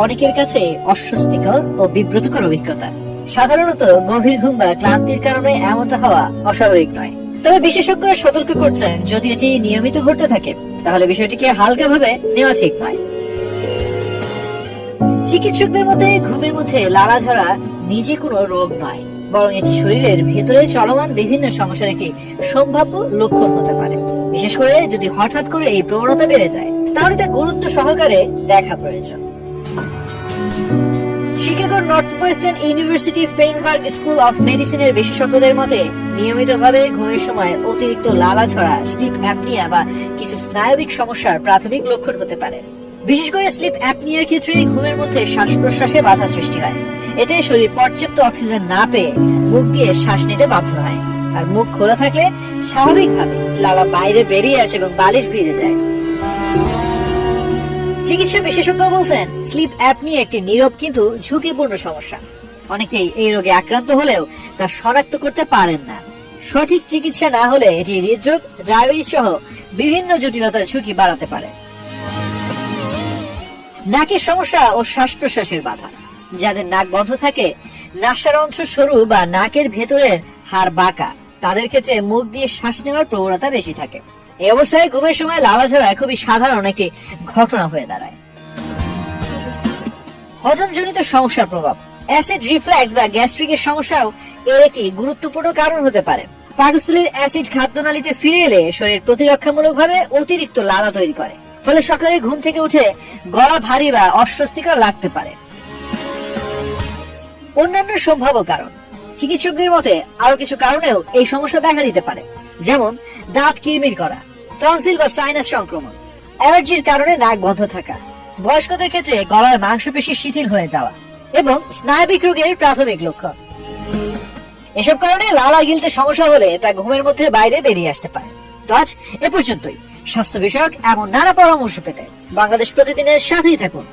অনেকের কাছে অস্বস্তিকর ও বিব্রতকর অভিজ্ঞতা। সাধারণত গভীর ঘুম বা ক্লান্তির কারণে এমনটা হওয়া অস্বাভাবিক নয়। তবে বিশেষজ্ঞরা সতর্ক করছেন, যদি এটি নিয়মিত ঘটতে থাকে তাহলে বিষয়টিকে হালকাভাবে নেওয়া ঠিক নয়। চিকিৎসকদের মতে ঘুমের মধ্যে লালা ঝরা নিজে কোনো রোগ নয়, বরং এটি শরীরের ভেতরে চলমান বিভিন্ন সমস্যার একটি সম্ভাব্য লক্ষণ হতে পারে। বিশেষ করে যদি হঠাৎ করে এই প্রবণতা বেড়ে যায় তাহলে তা গুরুত্ব সহকারে দেখা প্রয়োজন। শিকাগোর Northwestern University Feinberg School of মেডিসিনের বিশেষজ্ঞদের মতে নিয়মিতভাবে ঘুমের সময় অতিরিক্ত লালা ঝরা স্লিপ অ্যাপনিয়া বা কিছু স্নায়বিক সমস্যার প্রাথমিক লক্ষণ হতে পারে। বিশেষ করে স্লিপ অ্যাপনিয়ার ক্ষেত্রে ঘুমের মধ্যে শ্বাস প্রশ্বাসে বাধা সৃষ্টি হয়। এতে শরীর পর্যাপ্ত অক্সিজেন না পেয়ে মুখ দিয়ে শ্বাস নিতে বাধ্য হয়, আর মুখ খোলা থাকলে স্বাভাবিকভাবে লালা বাইরে বেরিয়ে আসে এবং বালিশ ভিজে যায়। চিকিৎসা বিশেষজ্ঞ বলছেন, স্লিপ অ্যাপনিয়া একটি নীরব কিন্তু ঝুঁকিপূর্ণ সমস্যা। অনেকেই এই রোগে আক্রান্ত হলেও তা শনাক্ত করতে পারেন না। সঠিক চিকিৎসা না হলে এটি হৃদরোগ, ডায়াবেটিস সহ বিভিন্ন জটিলতার ঝুঁকি বাড়াতে পারে। নাকের সমস্যা ও শ্বাস প্রশ্বাসের বাধা। যাদের নাক বন্ধ থাকে, নাসার অংশ সরু বা নাকের ভেতরের হাড় বাঁকা, তাদের ক্ষেত্রে মুখ দিয়ে শ্বাস নেওয়ার প্রবণতা বেশি থাকে। এই অবস্থায় ঘুমের সময় লালা ঝরা খুবই সাধারণ একটি ঘটনা হয়ে দাঁড়ায়। হজমজনিত সমস্যার প্রভাব। অ্যাসিড রিফ্লাক্স বা গ্যাস্ট্রিকের সমস্যাও এর একটি গুরুত্বপূর্ণ কারণ হতে পারে। পাকস্থলীর অ্যাসিড খাদ্যনালীতে ফিরে এলে শরীর প্রতিরক্ষামূলকভাবে অতিরিক্ত লালা তৈরি করে, ফলে সকালে ঘুম থেকে উঠে গলা ভারী বা অস্বস্তিকর লাগতে পারে। অন্যান্য সম্ভাব্য কারণ। চিকিৎসকদের মতে আরো কিছু কারণেও এই সমস্যা দেখা দিতে পারে, যেমন দাঁত কিরমির করা, টনসিল বা সাইনাস সংক্রমণ, অ্যালার্জির কারণে নাক বন্ধ থাকা, বয়স্কদের ক্ষেত্রে গলার মাংসপেশি শিথিল হয়ে যাওয়া এবং স্নায়বিক রোগের প্রাথমিক লক্ষণ। এসব কারণে লালা গিলতে সমস্যা হলে তা ঘুমের মধ্যে বাইরে বেরিয়ে আসতে পারে। তো আজ এ পর্যন্তই। স্বাস্থ্য বিষয়ক এমন নানা পরামর্শ পেতে বাংলাদেশ প্রতিদিনের সাথেই থাকুন।